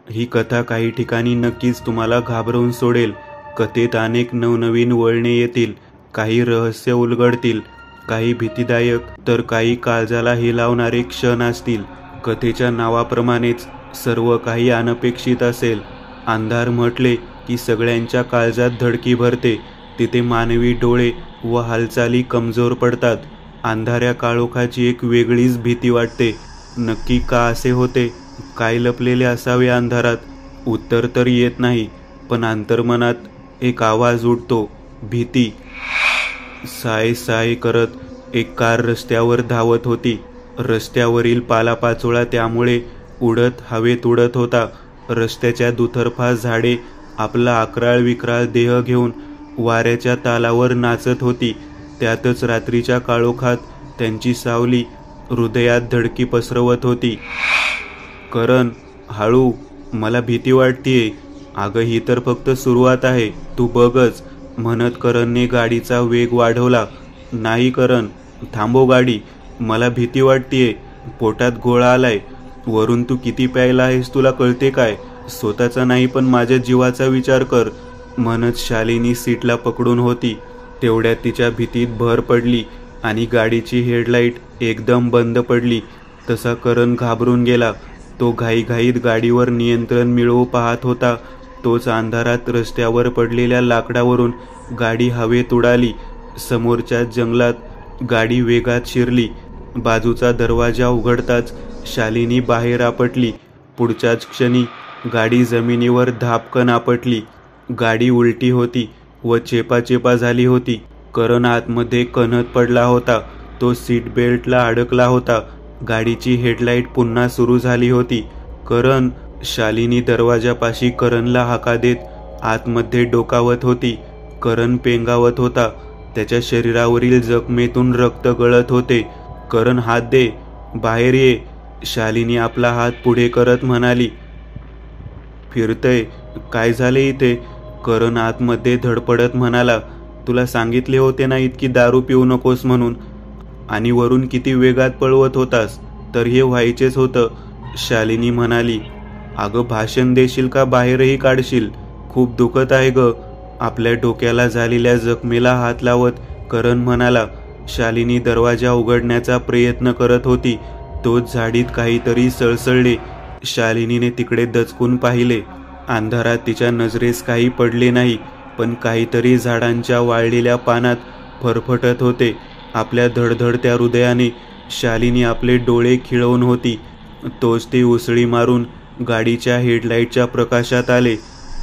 ही कथा काही ठिकाणी नक्कीच तुम्हाला घाबरवून सोडेल। कथेत अनेक नवनवीन वळणे येतील, काही रहस्य उलगडतील, काही भीतीदायक तर काही काळजाला हेलावणारे क्षण असतील। कथेच्या नावाप्रमाणेच सर्व काही अनपेक्षित असेल। अंधार म्हटले की सगळ्यांच्या काळजात धडकी भरते, तिथे मानवी डोळे व हालचाली कमजोर पडतात। अंधाऱ्या काळोखाची एक वेगळीच भीती वाटते। नक्की का असे होते? काय लपलेले असावे अंधारात? उत्तर तर येत नाही, पण अंतर्मनात एक आवाज उठतो, भीती। साय साय करत एक कार रस्त्यावर धावत होती। रस्त्यावरील पालापाचोळा त्यामुळे उडत हवेत उडत होता। रस्त्याच्या दुतर्फा झाडे आपला अकराळ विक्राळ देह घेऊन वाऱ्याच्या तालावर नाचत होती। त्यातच रात्रीच्या काळोखात त्यांची सावली हृदयात धडकी पसरवत होती। करण, हळू, मला भीती वाटतेय। अगं, ही तर फक्त सुरुवात आहे, तू बघच, म्हणत करणने गाडीचा वेग वाढवला। नाही करण, थांबव गाडी, मला भीती वाटतेय, पोटात गोळा आलाय। वरून तू किती प्यायला आहेस तुला कळते काय? स्वतःचा नाही पण माझ्या जीवाचा विचार कर, म्हणत शालिनी सीटला पकडून होती। तेवढ्यात तिच्या भीतीत भर पडली आणि गाडीची हेडलाईट एकदम बंद पडली। तसा करण घाबरून गेला। तो घाईघाईत गाडीवर नियंत्रण मिळवू पाहत होता। तोच अंधारात रस्त्यावर पडलेल्या लाकडावरून गाडी हवेत उडाली। समोरच्या जंगलात गाडी वेगात शिरली। बाजूचा दरवाजा उघडताच शालिनी बाहेर आपटली। पुढच्याच क्षणी गाडी जमिनीवर धापकन आपटली। गाडी उलटी होती व चेपाचेपा झाली होती। करण आतमध्ये कणत पडला होता। तो सीट बेल्टला अडकला होता। गाडीची हेडलाईट पुन्हा सुरू झाली होती। करण, शालिनी दरवाजापाशी करणला हाका देत आतमध्ये डोकावत होती। करण पेंगावत होता। त्याच्या शरीरावरील जखमेतून रक्त गळत होते। करण, हात दे, बाहेर ये, शालिनी आपला हात पुढे करत म्हणाली। फिरतय, काय झाले इथे? करण आतमध्ये धडपडत म्हणाला। तुला सांगितले होते ना इतकी दारू पिऊ नकोस म्हणून, आणि वरून किती वेगात पळवत होतास, तर हे व्हायचेच होतं, शालिनी म्हणाली। अगं, भाषण देशील का बाहेरही काढशील? खूप दुखत आहे ग, आपल्या डोक्याला झालेल्या जखमेला हात लावत करण म्हणाला। शालिनी दरवाजा उघडण्याचा प्रयत्न करत होती। तोच झाडीत काहीतरी सळसळले। शालिनीने तिकडे दचकून पाहिले। अंधारात तिच्या नजरेस काही पडले नाही, पण काहीतरी झाडांच्या वाळलेल्या पानात फरफटत होते। आपल्या धडधडत्या हृदयाने शालिनी आपले डोळे खिळवून होती। तोच ते उसळी मारून गाडीच्या हेडलाईटच्या प्रकाशात आले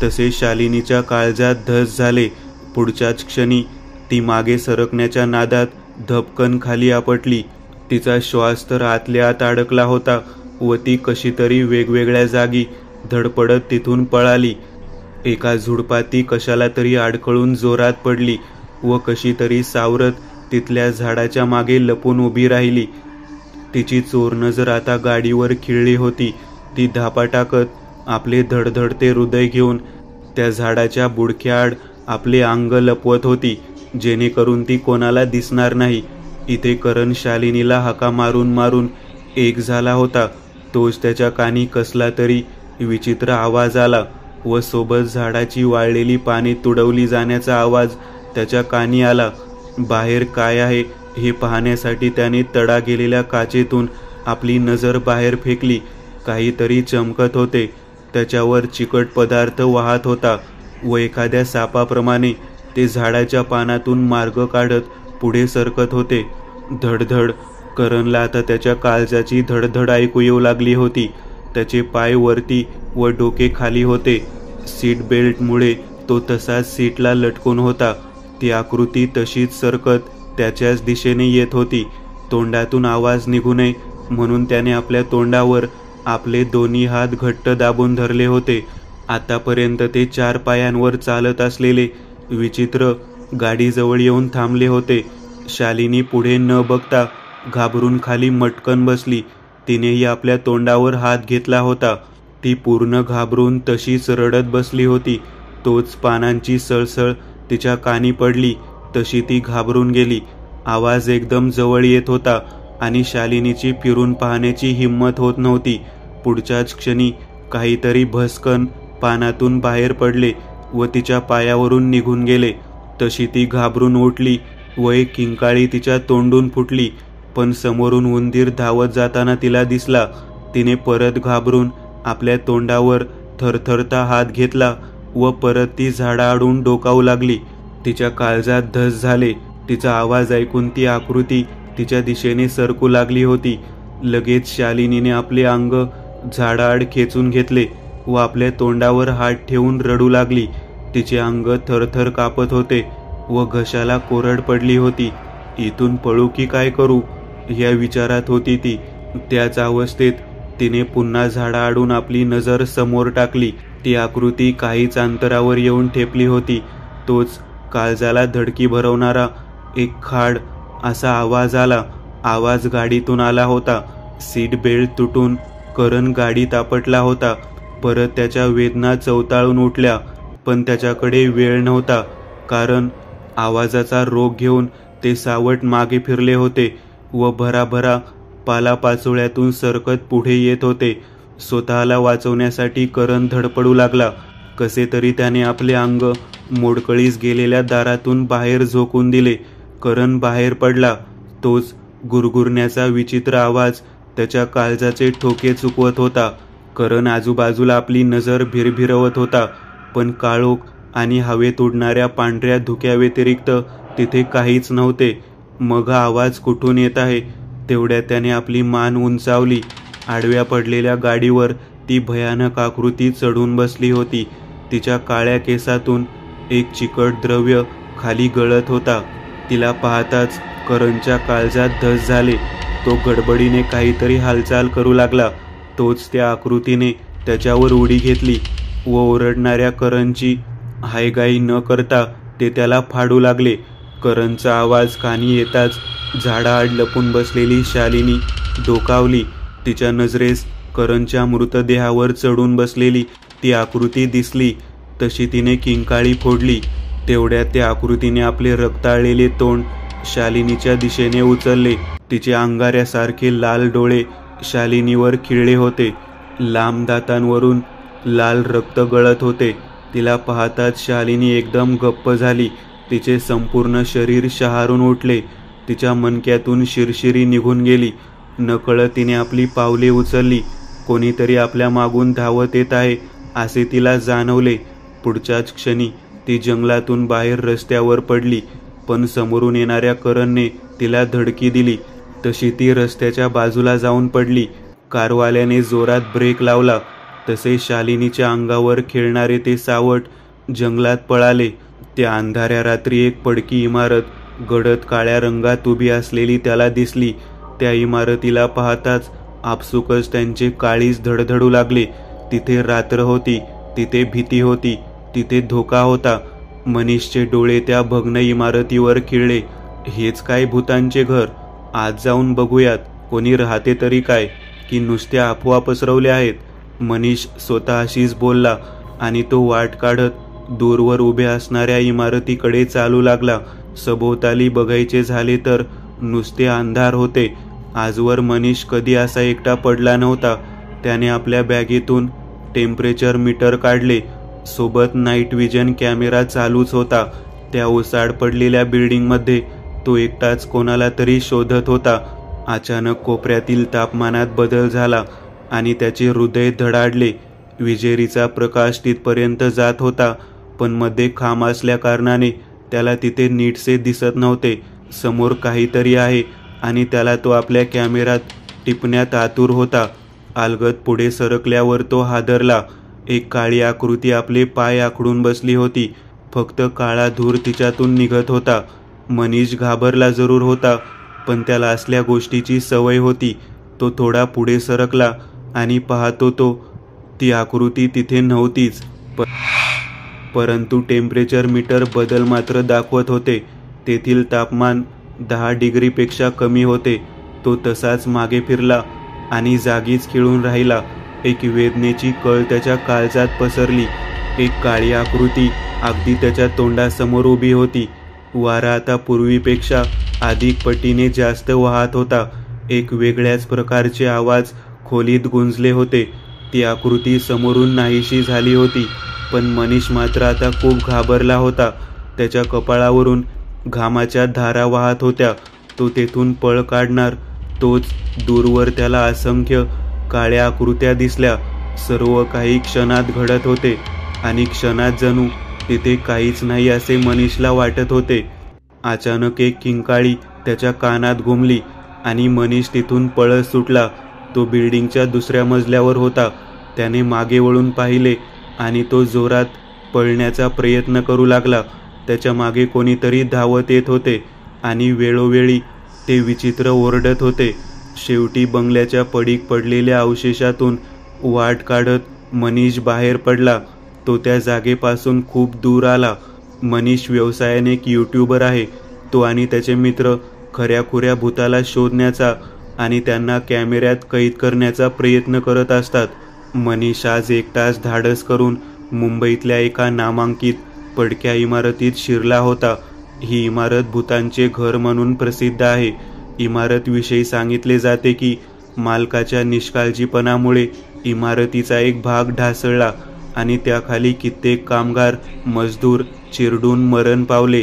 तसे शालिनीच्या काळजात धस झाले। पुढच्याच क्षणी ती मागे सरकण्याच्या नादात धपकन खाली आपटली। तिचा श्वास तर आतल्या आत अडकला होता व ती कशीतरी वेगवेगळ्या जागी धडपडत तिथून पळाली। एका झुडपात ती कशाला तरी अडखळून जोरात पडली व कशीतरी सावरत तिथल्या झाडाच्या मागे लपून उभी राहिली। तिची चोर नजर आता गाडीवर खिळली होती। ती धापा टाकत आपले धडधडते हृदय घेऊन त्या झाडाच्या बुडक्याआड आपले अंग लपवत होती, जेणेकरून ती कोणाला दिसणार नाही। इथे करण शालिनीला हाका मारून मारून एक झाला होता। तोच त्याच्या कानी कसला तरी विचित्र आवाज आला व सोबत झाडाची वाळलेली पाने तुडवली जाण्याचा आवाज त्याच्या कानी आला। बाहेर काय आहे हे पाहण्यासाठी त्याने तडा गेलेल्या काचेतून आपली नजर बाहेर फेकली। काहीतरी चमकत होते, त्याच्यावर चिकट पदार्थ वाहत होता व एखाद्या सापाप्रमाणे ते झाडाच्या पानातून मार्ग काढत पुढे सरकत होते। धडधड, करणला आता त्याच्या काळजाची धडधड ऐकू येऊ लागली होती। त्याचे पाय वरती व डोके खाली होते। सीट बेल्टमुळे तो तसाच सीटला लटकून होता। ती आकृती तशीच सरकत त्याच्याच दिशेने येत होती। तोंडातून आवाज निघू नये म्हणून त्याने आपल्या तोंडावर आपले दोन्ही हात घट्ट दाबून धरले होते। आतापर्यंत ते 4 पायांवर चालत असलेले विचित्र गाडीजवळ येऊन थांबले होते। शालिनी पुढे न बघता घाबरून खाली मटकन बसली। तिनेही आपल्या तोंडावर हात घेतला होता। ती पूर्ण घाबरून तशीच रडत बसली होती। तोच पानांची सळसळ तिच्या कानी पडली तशी ती घाबरून गेली। आवाज एकदम जवळ येत होता आणि शालिनीची फिरून पाहण्याची हिंमत होत नव्हती। पुढच्याच क्षणी काहीतरी भस्कन पानातून बाहेर पडले व तिच्या पायावरून निघून गेले. तशी ती घाबरून उठली व एक किंकाळी तिच्या तोंडून फुटली. पण समोरून उंदीर धावत जाताना तिला दिसला. तिने परत घाबरून आपल्या तोंडावर थरथरता हात घेतला व परत ती झाडाआडून डोकावू लागली. तिच्या काळजात धस झाले. तिचा आवाज ऐकून ती आकृती तिच्या दिशेने सरकू लागली होती. लगेच शालिनीने आपले अंग झाडाआड खेचून घेतले व आपल्या तोंडावर हात ठेवून रडू लागली. तिचे अंग थरथर कापत होते व घशाला कोरड पडली होती. इथून पळू की काय करू या विचारात होती ती. त्याच अवस्थेत तिने पुन्हा झाडाआडून आपली नजर समोर टाकली. ती आकृती काहीच अंतरावर येऊन ठेपली होती. तोच काळजाला धडकी भरवणारा एक खाड असा आवाज आला. आवाज गाडीतून आला होता. सीट बेल्ट तुटून करण गाडीत आपटला होता. परत त्याच्या वेदना चवताळून उठल्या. पण त्याच्याकडे वेळ नव्हता, कारण आवाजाचा रोग घेऊन ते सावट मागे फिरले होते व भराभरा पालापाचोळ्यातून सरकत पुढे येत होते. स्वतःला वाचवण्यासाठी करण धडपडू लागला. कसे तरी त्याने आपले अंग मोडकळीस गेलेल्या दारातून बाहेर झोकून दिले. करण बाहेर पडला. तोच गुरगुरण्याचा विचित्र आवाज त्याच्या काळजाचे ठोके चुकवत होता. करण आजूबाजूला आपली नजर भिरभिरवत होता, पण काळोख आणि हवेत उडणाऱ्या पांढऱ्या धुक्याव्यतिरिक्त तिथे काहीच नव्हते. मग हा आवाज कुठून येत आहे? तेवढ्यात त्याने आपली मान उंचावली. आडव्या पडलेल्या गाडीवर ती भयानक आकृती चढून बसली होती. तिच्या काळ्या केसातून एक चिकट द्रव्य खाली गळत होता. तिला पाहताच करणच्या काळजात धस झाले. तो गडबडीने काहीतरी हालचाल करू लागला. तोच त्या आकृतीने त्याच्यावर उडी घेतली व ओरडणाऱ्या करणची हायगाई न करता ते त्याला फाडू लागले. करणचा आवाज कानी येताच झाडाआड लपून बसलेली शालिनी डोकावली. तिच्या नजरेस करणच्या मृतदेहावर चढून बसलेली ती आकृती दिसली. तशी तिने किंकाळी फोडली. तेवढ्यात त्या आकृतीने आपले रक्ताळलेले तोंड शालिनीच्या दिशेने उचलले. तिचे अंगाऱ्यासारखे लाल डोळे शालिनीवर खिळले होते. लांब दातांवरून लाल रक्त गळत होते. तिला पाहताच शालिनी एकदम गप्प झाली. तिचे संपूर्ण शरीर शहारून उठले. तिच्या मणक्यातून शिरशिरी निघून गेली. नकळत तिने आपली पावले उचलली. कोणीतरी आपल्या मागून धावत येत आहे असे तिला जाणवले. पुढच्याच क्षणी ती जंगलातून बाहेर रस्त्यावर पडली. पण समोरून येणाऱ्या करणने तिला धडकी दिली. तशी ती रस्त्याच्या बाजूला जाऊन पडली. कारवाल्याने जोरात ब्रेक लावला. तसे शालिनीच्या अंगावर खेळणारे ते सावट जंगलात पळाले. त्या अंधाऱ्या रात्री एक पडकी इमारत गडद काळ्या रंगात उभी असलेली त्याला दिसली. त्या इमारतीला पाहताच आपसुकच त्यांचे काळीज धडधडू लागले. तिथे रात्र होती. तिथे भीती होती. तिथे धोका होता. मनीषचे डोळे त्या भग्न इमारतीवर खिळले. हेच काय भूतांचे घर? आज जाऊन बघूयात. कोणी राहते तरी काय, की नुसत्या अफवा पसरवल्या आहेत? मनीष स्वतःशीच बोलला आणि तो वाट काढत दूरवर उभ्या असणाऱ्या इमारतीकडे चालू लागला. सभोवताली बघायचे झाले तर नुसते अंधार होते. आजवर मनीष कधी असा एकटा पडला नव्हता. त्याने आपल्या बॅगेतून टेम्परेचर मीटर काढले. सोबत नाईट विजन कॅमेरा चालूच होता. त्या ओसाड पडलेल्या बिल्डिंगमध्ये तो एकटाच कोणाला तरी शोधत होता. अचानक कोपऱ्यातील तापमानात बदल झाला आणि त्याचे हृदय धडाडले. विजेरीचा प्रकाश तिथपर्यंत जात होता, पण मध्ये खांब असल्या कारणाने त्याला तिथे नीटसे दिसत नव्हते. समोर काहीतरी आहे आणि त्याला तो आपल्या कॅमेऱ्यात टिपण्यात आतुर होता. अलगद पुढे सरकल्यावर तो हादरला. एक काळी आकृती आपले पाय आखडून बसली होती. फक्त काळा धूर तिच्यातून निघत होता. मनीष घाबरला जरूर होता, पण त्याला असल्या गोष्टीची सवय होती. तो थोडा पुढे सरकला आणि पाहतो तो ती आकृती तिथे नव्हतीच. परंतु टेम्परेचर मीटर बदल मात्र दाखवत होते. तेथील तापमान 10 डिग्रीपेक्षा कमी होते. तो तसाच मागे फिरला आणि जागीच खिळून राहिला. एक वेदनेची कळ त्याच्या काळजात पसरली. एक काळी आकृती अगदी त्याच्या तोंडासमोर उभी होती. वारा आता पूर्वीपेक्षा अधिक पटीने जास्त वाहत होता. एक वेगळ्याच प्रकारचे आवाज खोलीत गुंजले होते. ती आकृती समोरून नाहीशी झाली होती, पण मनीष मात्र आता खूप घाबरला होता. त्याच्या कपाळावरून घामाच्या धारा वाहत होत्या. तो तेथून पळ काढणार. तोच दूरवर त्याला असंख्य काळ्या आकृत्या दिसल्या. सर्व काही क्षणात घडत होते आणि क्षणात जणू तिथे काहीच नाही असे मनीषला वाटत होते. अचानक एक किंकाळी त्याच्या कानात घुमली आणि मनीष तिथून पळत सुटला. तो बिल्डिंगच्या दुसऱ्या मजल्यावर होता. त्याने मागे वळून पाहिले आणि तो जोरात पळण्याचा प्रयत्न करू लागला. त्याच्या मागे कोणीतरी धावत येत होते आणि वेळोवेळी ते विचित्र ओरडत होते. शेवटी बंगल्याच्या पडीक पडलेल्या अवशेषातून वाट काढत मनीष बाहेर पडला. तो त्या जागेपासून खूप दूर आला. मनीष व्यवसायाने एक यूट्यूबर आहे. तो आणि त्याचे मित्र खऱ्याखुऱ्या भूताला शोधण्याचा आणि त्यांना कॅमेऱ्यात कैद करण्याचा प्रयत्न करत असतात. मनीष आज एकटाच धाडस करून मुंबईतल्या एका नामांकित पडक्या इमारतीत शिरला होता. ही इमारत भूतांचे घर म्हणून प्रसिद्ध आहे. इमारतविषयी सांगितले जाते की मालकाच्या निष्काळजीपणामुळे इमारतीचा एक भाग ढासळला आणि त्याखाली कित्येक कामगार मजदूर चिरडून मरण पावले.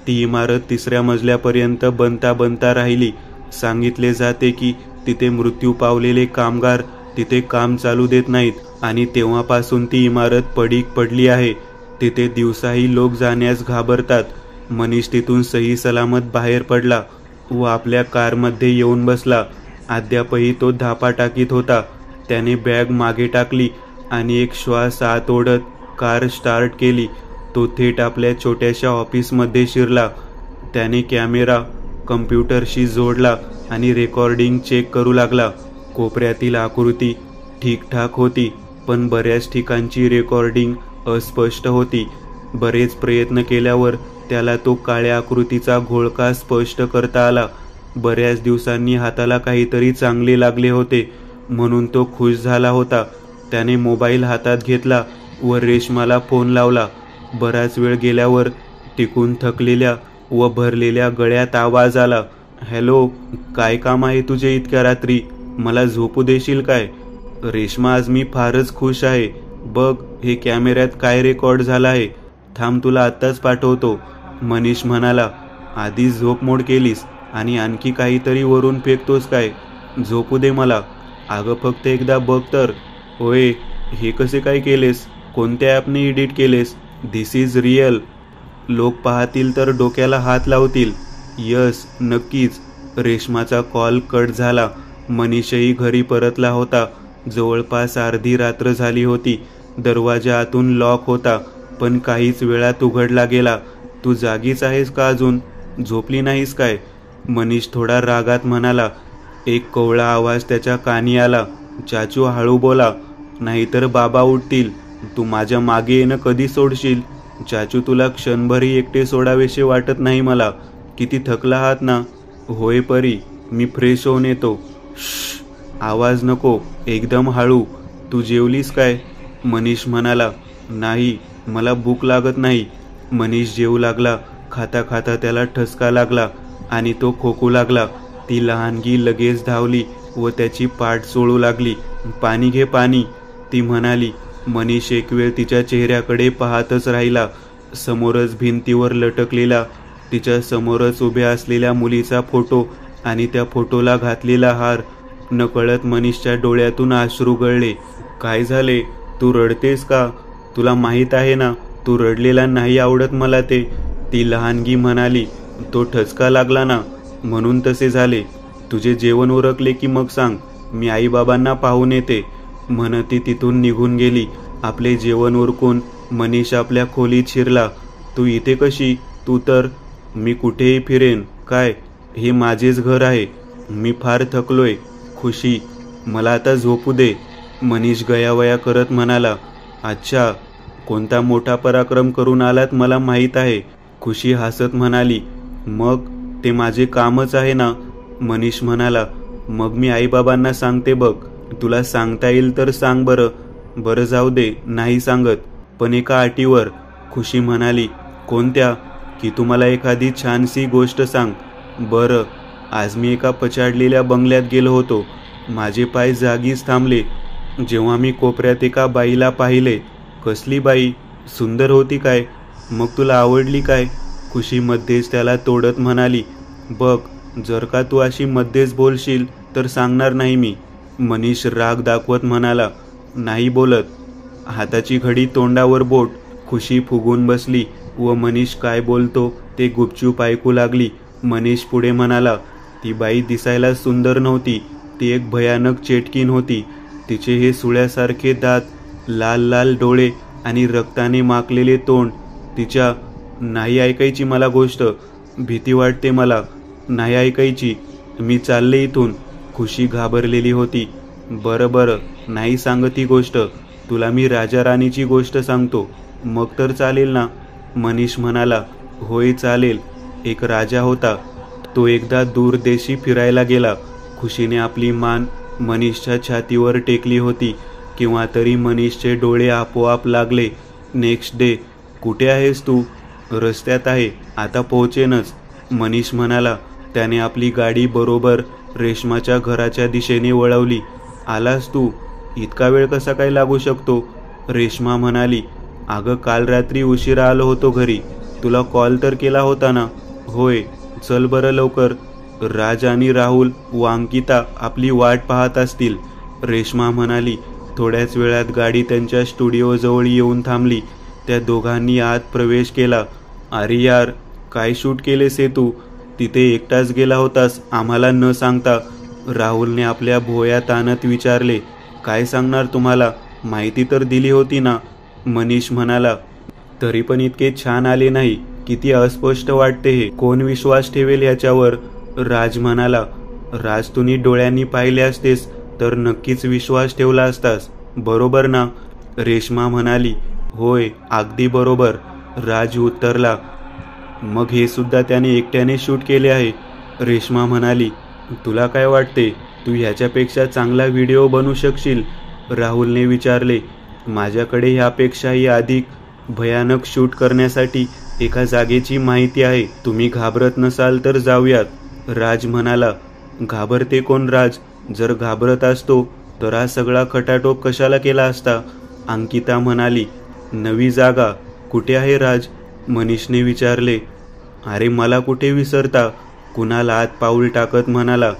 ती इमारत 3ऱ्या मजल्यापर्यंत बनता राहिली. सांगितले जाते की तिथे मृत्यू पावलेले कामगार तिथे काम चालू देत नाहीत आणि तेव्हापासून ती इमारत पडीक पडली आहे. तिथे दिवसाही लोक जाण्यास घाबरतात. मनीष तिथून सही सलामत बाहेर पडला व आपल्या कारमध्ये येऊन बसला. अद्यापही तो धापा टाकीत होता. त्याने बॅग मागे टाकली आणि एक श्वास आत ओढत कार स्टार्ट केली. तो थेट आपल्या छोट्याशा ऑफिसमध्ये शिरला. त्याने कॅमेरा कम्प्युटरशी जोडला आणि रेकॉर्डिंग चेक करू लागला. कोपऱ्यातील आकृती ठीकठाक होती, पण बऱ्याच ठिकाणची रेकॉर्डिंग अस्पष्ट होती. बरेच प्रयत्न केल्यावर त्याला तो काळ्या आकृतीचा घोळका स्पष्ट करता आला. बऱ्याच दिवसांनी हाताला काहीतरी चांगले लागले होते म्हणून तो खुश झाला होता. त्याने मोबाईल हातात घेतला व रेश्माला फोन लावला. बराच वेळ गेल्यावर टिकून थकलेल्या व भरलेल्या गळ्यात आवाज आला. हॅलो, काय काम आहे तुझे इतक्या रात्री? मला झोपू देशील काय? रेश्मा, आज मी फारच खुश आहे. बघ, हे कॅमेऱ्यात काय रेकॉर्ड झालं आहे. थांब, तुला आत्ताच पाठवतो. मनीष म्हणाला. आधीच झोप मोड केलीस आणि आणखी काहीतरी वरून फेकतोस काय? झोपू दे मला. अगं, फक्त एकदा बघ तर. होय, हे कसे काय केलेस? कोणत्या ॲपने एडिट केलेस? This is real. लोक पाहतील तर डोक्याला हात लावतील. यस, नक्कीच. रेश्माचा कॉल कट झाला. मनीषही घरी परतला होता. जवळपास अर्धी रात्र झाली होती. दरवाजा आतून लॉक होता, पण काहीच वेळात उघडला गेला. तू जागीच आहेस का अजून? झोपली नाहीस काय? मनीष थोडा रागात म्हणाला. एक कोवळा आवाज त्याच्या कानी आला. चाचू, हळू बोला, नाहीतर बाबा उठतील. तू माझ्या मागे येणं कधी सोडशील? चाचू, तुला क्षणभरही एकटे सोडावेसे वाटत नाही मला. किती थकला आहात ना? होय परी, मी फ्रेश होऊन येतो. श्श, आवाज नको, एकदम हळू. तू जेवलीस काय? मनीष म्हणाला. नाही, मला भूक लागत नाही. मनीष जेवू लागला. खाता खाता त्याला ठसका लागला आणि तो खोकू लागला. ती लहानगी लगेच धावली व त्याची पाठ चोळू लागली. पाणी घे, पाणी, ती म्हणाली. मनीष एक वेळ तिच्या चेहऱ्याकडे पाहतच राहिला. समोरच भिंतीवर लटकलेला तिच्या समोरच उभ्या असलेल्या मुलीचा फोटो आणि त्या फोटोला घातलेला हार. नकळत मनीषच्या डोळ्यातून अश्रू गळले. काय झाले? तू रडतेस का? तुला माहीत आहे ना, तू रडलेला नाही आवडत मला ते, ती लहानगी म्हणाली. तो ठसका लागला ना, म्हणून तसे झाले. तुझे जेवण उरकले की मग सांग, मी आईबाबांना पाहून येते, म्हणत ती तिथून निघून गेली. आपले जेवण उरकून मनीष आपल्या खोलीत शिरला. तू इथे कशी? तू तर. मी कुठेही फिरेन. काय, हे माझेच घर आहे. मी फार थकलोय. खुशी, मला आता झोपू दे, मनीष गयावया करत म्हणाला. अच्छा, कोणता मोठा पराक्रम करून आलात मला माहीत आहे, खुशी हसत म्हणाली. मग ते माझे कामच आहे ना, मनीष म्हणाला. मग मी आईबाबांना सांगते बघ. तुला सांगता येईल तर सांग बरं. बरं, जाऊ दे, नाही सांगत, पण एका अटीवर, खुशी म्हणाली. कोणत्या? की तुम्हाला एखादी छानशी गोष्ट सांग. बरं, आज मी एका पछाडलेल्या बंगल्यात गेलो होतो. माझे पाय जागीच थांबले. जेव्हा मी कोपऱ्यात एका बाईला पाहिले. कसली बाई? सुंदर होती काय? मग तुला आवडली काय? खुशी मध्येच त्याला तोडत म्हणाली. बघ, जर का तू अशी मध्येच बोलशील तर सांगणार नाही मी. मनीष राग दाखवत म्हणाला. नाही बोलत. हाताची घडी तोंडावर बोट. खुशी फुगून बसली व मनीष काय बोलतो ते गुपचूप ऐकू लागली. मनीष पुढे म्हणाला. ती बाई दिसायला सुंदर नव्हती. ती एक भयानक चेटकीन होती. तिचे हे सुळ्यासारखे दात, लाल लाल डोळे आणि रक्ताने माखलेले तोंड. तिच्या नाही ऐकायची मला गोष्ट. भीती वाटते मला. नाही ऐकायची. मी चालले इथून. खुशी घाबरलेली होती. बरं बरं, नाही सांगत ही गोष्ट. तुला मी राजा राणीची गोष्ट सांगतो. मग तर चालेल ना? मनीष म्हणाला. होय चालेल. एक राजा होता. तो एकदा दूर देशी फिरायला गेला. खुशीने आपली मान मनीषच्या छातीवर टेकली होती. किंवा तरी मनीषचे डोळे आपोआप लागले. Next day. कुठे आहेस तू? रस्त्यात आहे. आता पोहोचेनच. मनीष म्हणाला. त्याने आपली गाडी बरोबर रेश्माच्या घराच्या दिशेने वळवली. आलास तू? इतका वेळ कसा काय लागू शकतो? रेश्मा म्हणाली. अगं, काल रात्री उशिरा आलो होतो घरी. तुला कॉल तर केला होता ना? होय. चल बरं लवकर. राज आणि राहुल व अंकिता आपली वाट पाहत असतील. रेश्मा म्हणाली. थोड्याच वेळात गाडी त्यांच्या स्टुडिओजवळ येऊन थांबली. त्या दोघांनी आत प्रवेश केला. अरे यार, काय शूट केलेस हे तू? तिथे एकटाच गेला होतास आम्हाला न सांगता? राहुलने आपल्या भोयात आणत विचारले. काय सांगणार तुम्हाला? माहिती तर दिली होती ना? मनीष म्हणाला. तरी पण इतके छान आले नाही. किती अस्पष्ट वाटते हे. कोण विश्वास ठेवेल याच्यावर? राज म्हणाला. राज, तुम्ही डोळ्यांनी पाहिले असतेस तर नक्कीच विश्वास ठेवला असतास, बरोबर ना? रेश्मा म्हणाली. होय, अगदी बरोबर. राज उत्तरला. मग हे सुद्धा त्याने एकट्याने शूट केले आहे. रेश्मा म्हणाली. तुला काय वाटते? तू ह्याच्यापेक्षा चांगला व्हिडिओ बनवू शकशील? राहुलने विचारले. माझ्याकडे ह्यापेक्षाही अधिक भयानक शूट करण्यासाठी एका जागेची माहिती आहे. तुम्ही घाबरत नसाल तर जाऊयात. राज म्हणाला. घाबरते कोण राज? जर घाबरत असतो तर हा सगळा खटाटोप कशाला केला असता? अंकिता म्हणाली. नवी जागा कुठे आहे राज? मनीषने विचारले. अरे, मला कुठे विसरता? कुणाल आत पाऊल टाकत म्हणाला.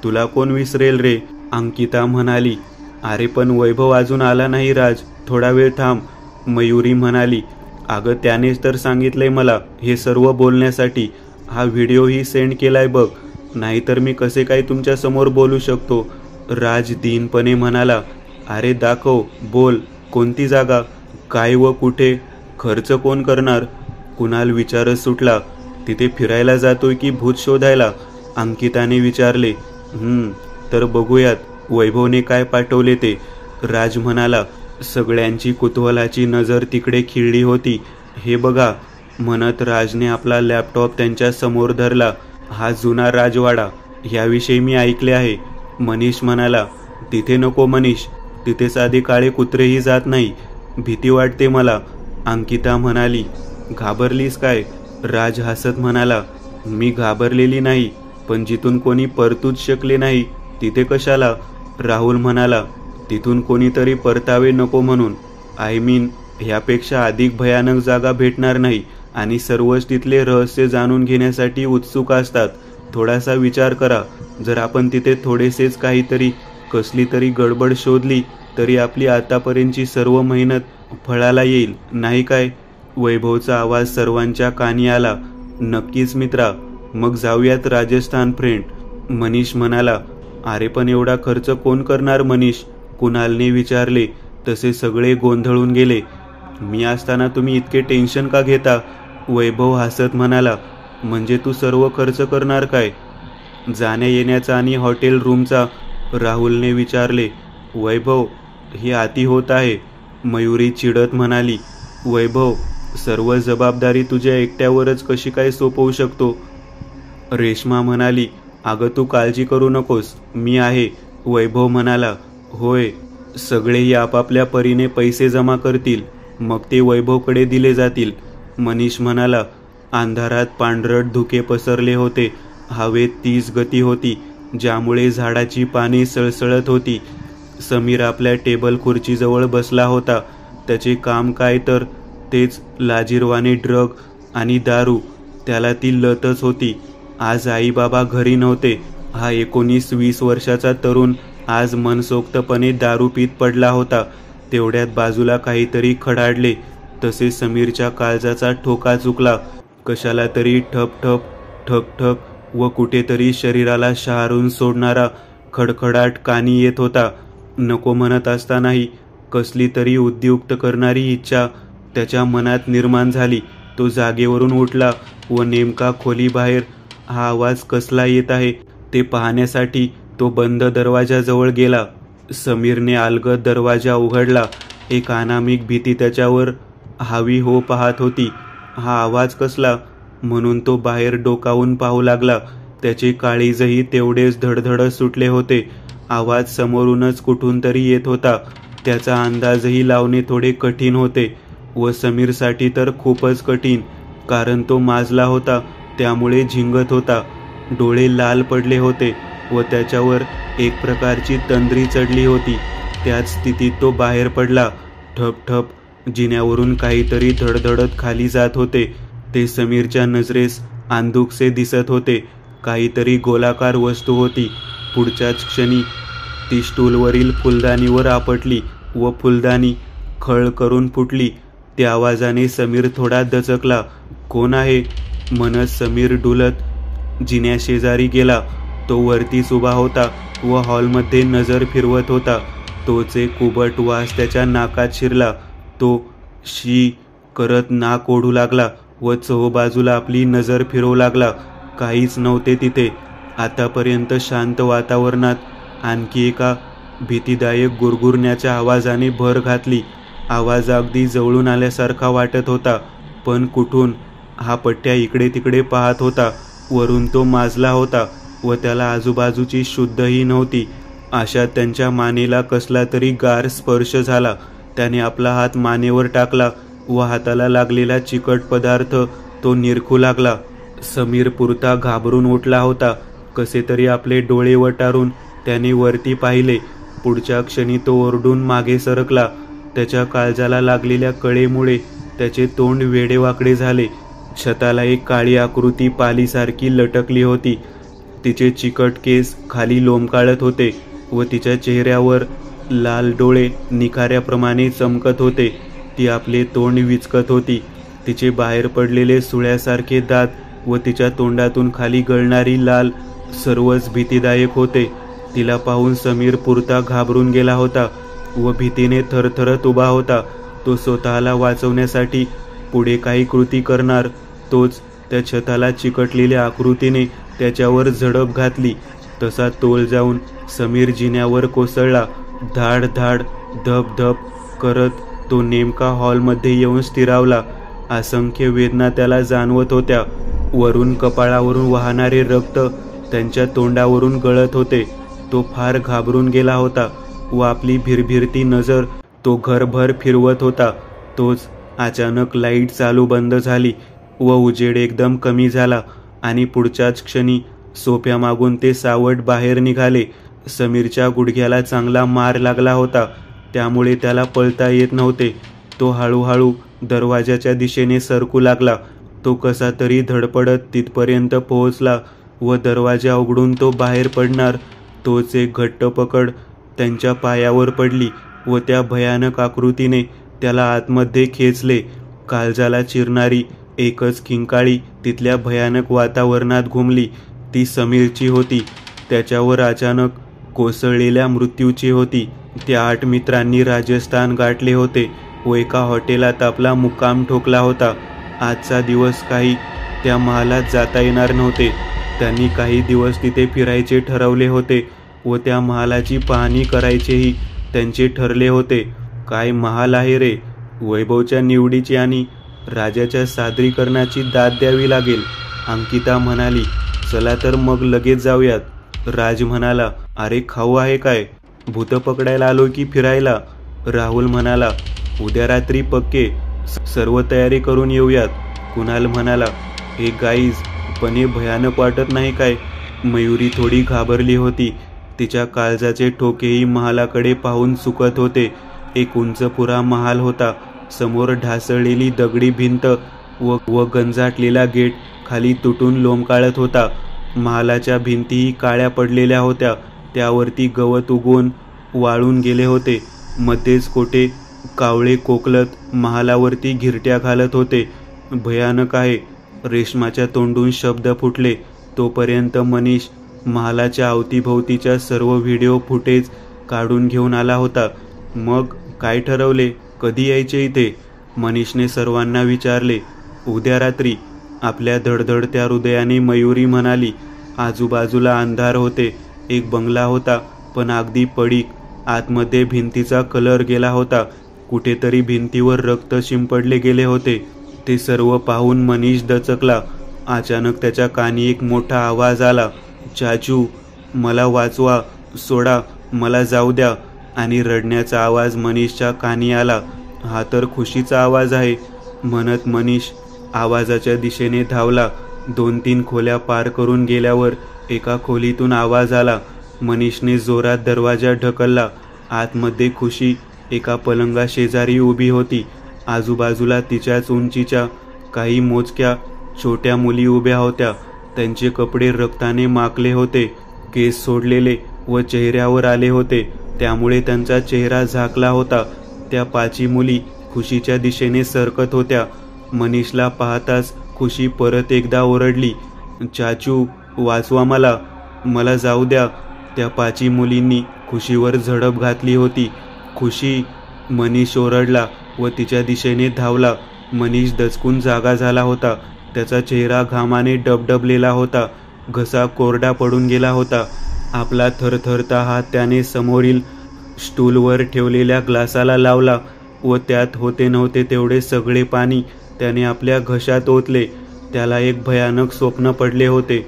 तुला कोण विसरेल रे? अंकिता म्हणाली. अरे पण वैभव अजून आला नाही राज. थोडा वेळ थांब. मयुरी म्हणाली. अगं, त्यानेच तर सांगितलंय मला हे सर्व बोलण्यासाठी. हा व्हिडिओही सेंड केलाय बघ. नाहीतर मी कसे काय तुमच्या समोर बोलू शकतो? राज दीनपणे म्हणाला. अरे दाखव, बोल. कोणती जागा? काय व कुठे? खर्च कोण करणार? कुणाल विचारत सुटला. तिथे फिरायला जातोय की भूत शोधायला? अंकिताने विचारले. तर बघूयात वैभवने काय पाठवले ते. राज म्हणाला. सगळ्यांची कुतूहलाची नजर तिकडे खिळली होती. हे बघा, म्हणत राजने आपला लॅपटॉप त्यांच्या समोर धरला. हा जुना राजवाडा. ह्याविषयी मी ऐकले आहे. मनीष म्हणाला. तिथे नको मनीष. तिथे साधे काळे कुत्रेही जात नाही. भीती वाटते मला. अंकिता म्हणाली. घाबरलीस काय? राज हसत म्हणाला. मी घाबरलेली नाही, पण जिथून कोणी परतूच शकले नाही तिथे कशाला? राहुल म्हणाला. तिथून कोणीतरी परतावे नको म्हणून. आय मीन, ह्यापेक्षा अधिक भयानक जागा भेटणार नाही आणि सर्वच तिथले रहस्य जाणून घेण्यासाठी उत्सुक असतात. थोडासा विचार करा. जर आपण तिथे थोडेसेच काहीतरी, कसली तरी गडबड शोधली तरी आपली आतापर्यंतची सर्व मेहनत फळाला येईल, नाही काय? वैभवचा आवाज सर्वांच्या कानी आला. नक्कीच मित्रा. मग जाऊयात राजस्थान फ्रेंड. मनीष म्हणाला. अरे पण एवढा खर्च कोण करणार मनीष? कुणालने विचारले. तसे सगळे गोंधळून गेले. मी असताना तुम्ही इतके टेन्शन का घेता? वैभव हसत म्हणाला. म्हणजे तू सर्व खर्च करणार काय? जाण्या येण्याचा आणि हॉटेल रूमचा? राहुलने विचारले. वैभव, हे अति होत आहे. मयुरी चिडत म्हणाली. वैभव, सर्व जबाबदारी तुझ्या एकट्यावरच कशी काय सोपवू शकतो? रेश्मा म्हणाली. अगं, तू काळजी करू नकोस, मी आहे. वैभव म्हणाला. होय, सगळेही आपापल्या परीने पैसे जमा करतील, मग ते वैभवकडे दिले जातील. मनीष म्हणाला. अंधारात पांढरट धुके पसरले होते. हवेत तीच गती होती ज्यामुळे झाडाची पाने सळसळत होती. समीर आपल्या टेबल खुर्चीजवळ बसला होता. त्याचे काम काय तर तेच लाजिरवाणे ड्रग आणि दारू. त्याला ती लतच होती. आज आई बाबा घरी नव्हते. हा 19-20 वर्षाचा तरुण आज मनसोक्तपणे दारू पीत पडला होता. तेवढ्यात बाजूला काहीतरी खडाडले. तसे समीरच्या काळजाचा ठोका चुकला. कशाला तरी ठप ठप ठक ठक व कुठेतरी शरीराला शहारून सोडणारा खडखडाट कानी येत होता. नको म्हणत असतानाही कसली तरी उद्युक्त करणारी इच्छा त्याच्या मनात निर्माण झाली. तो जागेवरून उठला व नेमका खोलीबाहेर हा आवाज कसला येत आहे ते पाहण्यासाठी तो बंद दरवाजाजवळ गेला. समीरने अलगद दरवाजा उघडला. एक अनामिक भीती त्याच्यावर हावी हो पाहत होती. हा आवाज कसला म्हणून तो बाहेर डोकावून पाहू लागला. त्याचे काळीजही तेवढेच धडधड सुटले होते. आवाज समोरूनच कुठून तरी येत होता. त्याचा अंदाजही लावणे थोडे कठीण होते व समीरसाठी तर खूपच कठीण, कारण तो माजला होता त्यामुळे झिंगत होता. डोळे लाल पडले होते व त्याच्यावर एक प्रकारची तंद्री चढली होती. त्याच स्थितीत तो बाहेर पडला. ठप ठप जिन्यावरून काहीतरी धडधडत खाली जात होते. ते समीरच्या नजरेस अंधुकसे दिसत होते. काहीतरी गोलाकार वस्तू होती. पुढच्याच क्षणी ती स्टूलवरील फुलदाणीवर आपटली व फुलदाणी खळ करून फुटली. त्या आवाजाने समीर थोडा दचकला. कोण आहे म्हणत समीर डुलत जिन्याशेजारी गेला. तो वरतीच उभा होता व हॉलमध्ये नजर फिरवत होता. तोच एक कुबट वास त्याच्या नाकात शिरला. तो शी करत नाक ओढू लागला व चहूबाजूला आपली नजर फिरवू लागला. काहीच नव्हते तिथे. आतापर्यंत शांत वातावरणात आणखी एका भीतीदायक गुरगुरण्याच्या आवाजाने भर घातली. आवाज अगदी जवळून आल्यासारखा वाटत होता, पण कुठून? हा पट्ट्या इकडे तिकडे पाहत होता. वरून तो माजला होता व त्याला आजूबाजूची शुद्धही नव्हती. अशात त्यांच्या मानेला कसला तरी गार स्पर्श झाला. त्याने आपला हात मानेवर टाकला व हाताला लागलेला चिकट पदार्थ तो निरखू लागला. समीर पुरता घाबरून उठला होता. कसे तरी आपले डोळे वटारून त्याने वरती पाहिले. पुढच्या क्षणी तो ओरडून मागे सरकला. त्याच्या काळजाला लागलेल्या कळेमुळे त्याचे तोंड वेडेवाकडे झाले. छताला एक काळी आकृती पालीसारखी लटकली होती. तिचे चिकट केस खाली लोंबकाळत होते व तिच्या चेहऱ्यावर लाल डोळे निखाऱ्याप्रमाणे चमकत होते. ती आपले तोंड विचकत होती. तिचे बाहेर पडलेले सुळ्यासारखे दात व तिच्या तोंडातून खाली गळणारी लाल सर्वच भीतीदायक होते. तिला पाहून समीर पुरता घाबरून गेला होता व भीतीने थरथरत उभा होता. तो स्वतःला वाचवण्यासाठी पुढे काही कृती करणार, तोच त्या छताला चिकटलेल्या आकृतीने त्याच्यावर झडप घातली. तसा तोल जाऊन समीर जिन्यावर कोसळला. धाड धाड धप धप करत तो नेमका हॉलमध्ये येऊन स्थिरावला. असंख्य वेदना त्याला जाणवत होत्या. वरून कपाळावरून वाहणारे रक्त त्यांच्या तोंडावरून गळत होते. तो फार घाबरून गेला होता व आपली भिरभिरती नजर तो घरभर फिरवत होता. तोच अचानक लाईट चालू बंद झाली व उजेड एकदम कमी झाला आणि पुढच्याच क्षणी सोफ्यामागून ते सावट बाहेर निघाले. समीरच्या गुडघ्याला चांगला मार लागला होता, त्यामुळे त्याला पळता येत नव्हते. तो हळूहळू दरवाजाच्या दिशेने सरकू लागला. तो कसा तरी धडपडत तिथपर्यंत पोहोचला व दरवाजा उघडून तो बाहेर पडणार तोच एक घट्ट पकड त्यांच्या पायावर पडली व त्या भयानक आकृतीने त्याला आतमध्ये खेचले. काळजाला चिरणारी एकच किंकाळी तिथल्या भयानक वातावरणात घुमली. ती समीरची होती. त्याच्यावर अचानक कोसळलेल्या मृत्यूची होती. त्या 8 मित्रांनी राजस्थान गाठले होते व एका हॉटेलात आपला मुक्काम ठोकला होता. आजचा दिवस काही त्या महालात जाता येणार नव्हते. त्यांनी काही दिवस तिथे फिरायचे ठरवले होते व त्या महालाची पाहणी करायचेही त्यांचे ठरले होते. काय महाल आहे रे! वैभवच्या निवडीची आणि राजाच्या सादरीकरणाची दाद द्यावी लागेल, अंकिता म्हणाली. चला तर मग लगेच जाऊयात. राज म्हणाला. अरे खाऊ आहे काय? भूत पकडायला आलो की फिरायला? राहुल म्हणाला. उद्या रात्री पक्के, सर्व तयारी करून येऊयात. कुणाल म्हणाला. हे गाईज, पण हे भयानक वाटत नाही काय? मयुरी थोडी घाबरली होती. तिच्या काळजाचे ठोकेही महालाकडे पाहून चुकत होते. एक उंचपुरा महाल होता. समोर ढासळलेली दगडी भिंत व गंजाटलेला गेट खाली तुटून लोंबकाळत होता. महालाच्या भिंतीही काळ्या पडलेल्या होत्या. त्यावरती गवत उगवून वाळून गेले होते. मध्येच कोटे कावळे कोकलत महालावरती घिरट्या घालत होते. भयानक आहे, रेशमाच्या तोंडून शब्द फुटले. तोपर्यंत मनीष महालाच्या अवतीभोवतीच्या सर्व व्हिडिओ फुटेज काढून घेऊन आला होता. मग काय ठरवले? कधी यायचे इथे? मनीषने सर्वांना विचारले. उद्या रात्री, आपल्या धडधडत्या हृदयाने मयुरी म्हणाली. आजूबाजूला अंधार होते. एक बंगला होता, पण अगदी पडीक. आतमध्ये भिंतीचा कलर गेला होता. कुठेतरी भिंतीवर रक्त शिंपडले गेले होते. ते सर्व पाहून मनीष दचकला. अचानक त्याच्या कानी एक मोठा आवाज आला. चाचू, मला वाचवा, सोडा, मला जाऊ द्या. आणि रडण्याचा आवाज मनीषच्या कानी आला. हा तर खुशीचा आवाज आहे, म्हणत मनीष आवाजाच्या दिशेने धावला. 2-3 खोल्या पार करून गेल्यावर एका खोलीतून आवाज आला. मनीषने जोरात दरवाजा ढकलला. आतमध्ये खुशी एका पलंगा शेजारी उभी होती. आजूबाजूला तिच्याच उंचीच्या काही मोजक्या छोट्या मुली उभ्या होत्या. त्यांचे कपडे रक्ताने माखले होते, केस सोडलेले व चेहऱ्यावर आले होते, त्यामुळे त्यांचा चेहरा झाकला होता. त्या 5 मुली खुशीच्या दिशेने सरकत होत्या. मनीषला पाहताच खुशी परत एकदा ओरडली. चाचू, वाचवा मला, मला जाऊ द्या. त्या 5 मुलींनी खुशीवर झडप घातली होती. खुशी, मनीष ओरडला व तिच्या दिशेने धावला. मनीष दचकून जागा झाला होता. त्याचा चेहरा घामाने डबडबलेला होता. घसा कोरडा पडून गेला होता. आपला थरथरता हात त्याने समोरील स्टूलवर ठेवलेल्या ग्लासाला लावला व त्यात होते नव्हते तेवढे सगळे पाणी त्याने आपल्या घशात ओतले. त्याला एक भयानक स्वप्न पडले होते.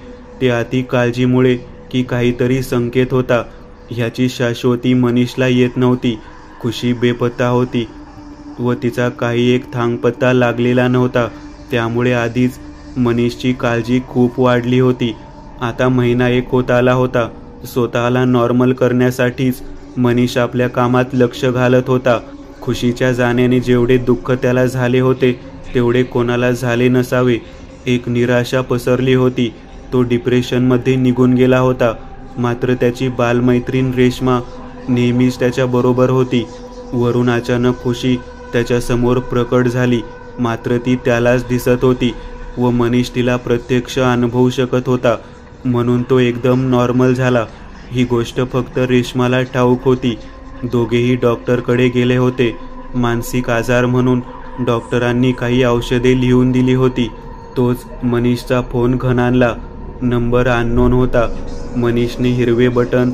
ते अति काळजीमुळे की काहीतरी संकेत होता, ह्याची शाश्वती मनीषला येत नव्हती. खुशी बेपत्ता होती व तिचा काही एक थांगपत्ता लागलेला नव्हता. त्यामुळे आधीच मनीषची काळजी खूप वाढली होती. आता महिना 1 होत आला होता. स्वतःला नॉर्मल करण्यासाठीच मनीष आपल्या कामात लक्ष घालत होता. खुशीच्या जाण्याने जेवढे दुःख त्याला झाले होते तेवढे कोणाला झाले नसावे. एक निराशा पसरली होती. तो डिप्रेशनमध्ये निघून गेला होता. मात्र त्याची बालमैत्रीण रेश्मा नेहमीच त्याच्या बरोबर होती. वरून अचानक खुशी त्याच्यासमोर प्रकट झाली. मात्र ती त्यालाच दिसत होती व मनीष तिला प्रत्यक्ष अनुभवू शकत होता. म्हणून तो एकदम नॉर्मल झाला. ही गोष्ट फक्त रेश्माला ठाऊक होती. दोघेही डॉक्टरकडे गेले होते. मानसिक आजार म्हणून डॉक्टरांनी काही औषधे लिहून दिली होती. तोच मनीषचा फोन घणाणला. नंबर अननोन होता. मनीषने हिरवे बटन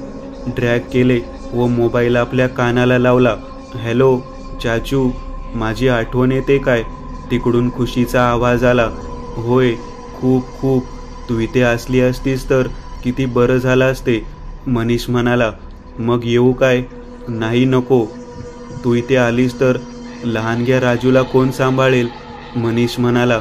ड्रॅग केले व मोबाईल आपल्या कानाला लावला. हॅलो चाचू, माझी आठवण येते काय? तिकडून खुशीचा आवाज आला. होय, खूप खूप. तू इथे असली असतीस तर किती बरं झालं असते, मनीष म्हणाला. मग येऊ काय? नाही, नको. तू इथे आलीस तर लहानग्या राजूला कोण सांभाळेल, मनीष म्हणाला.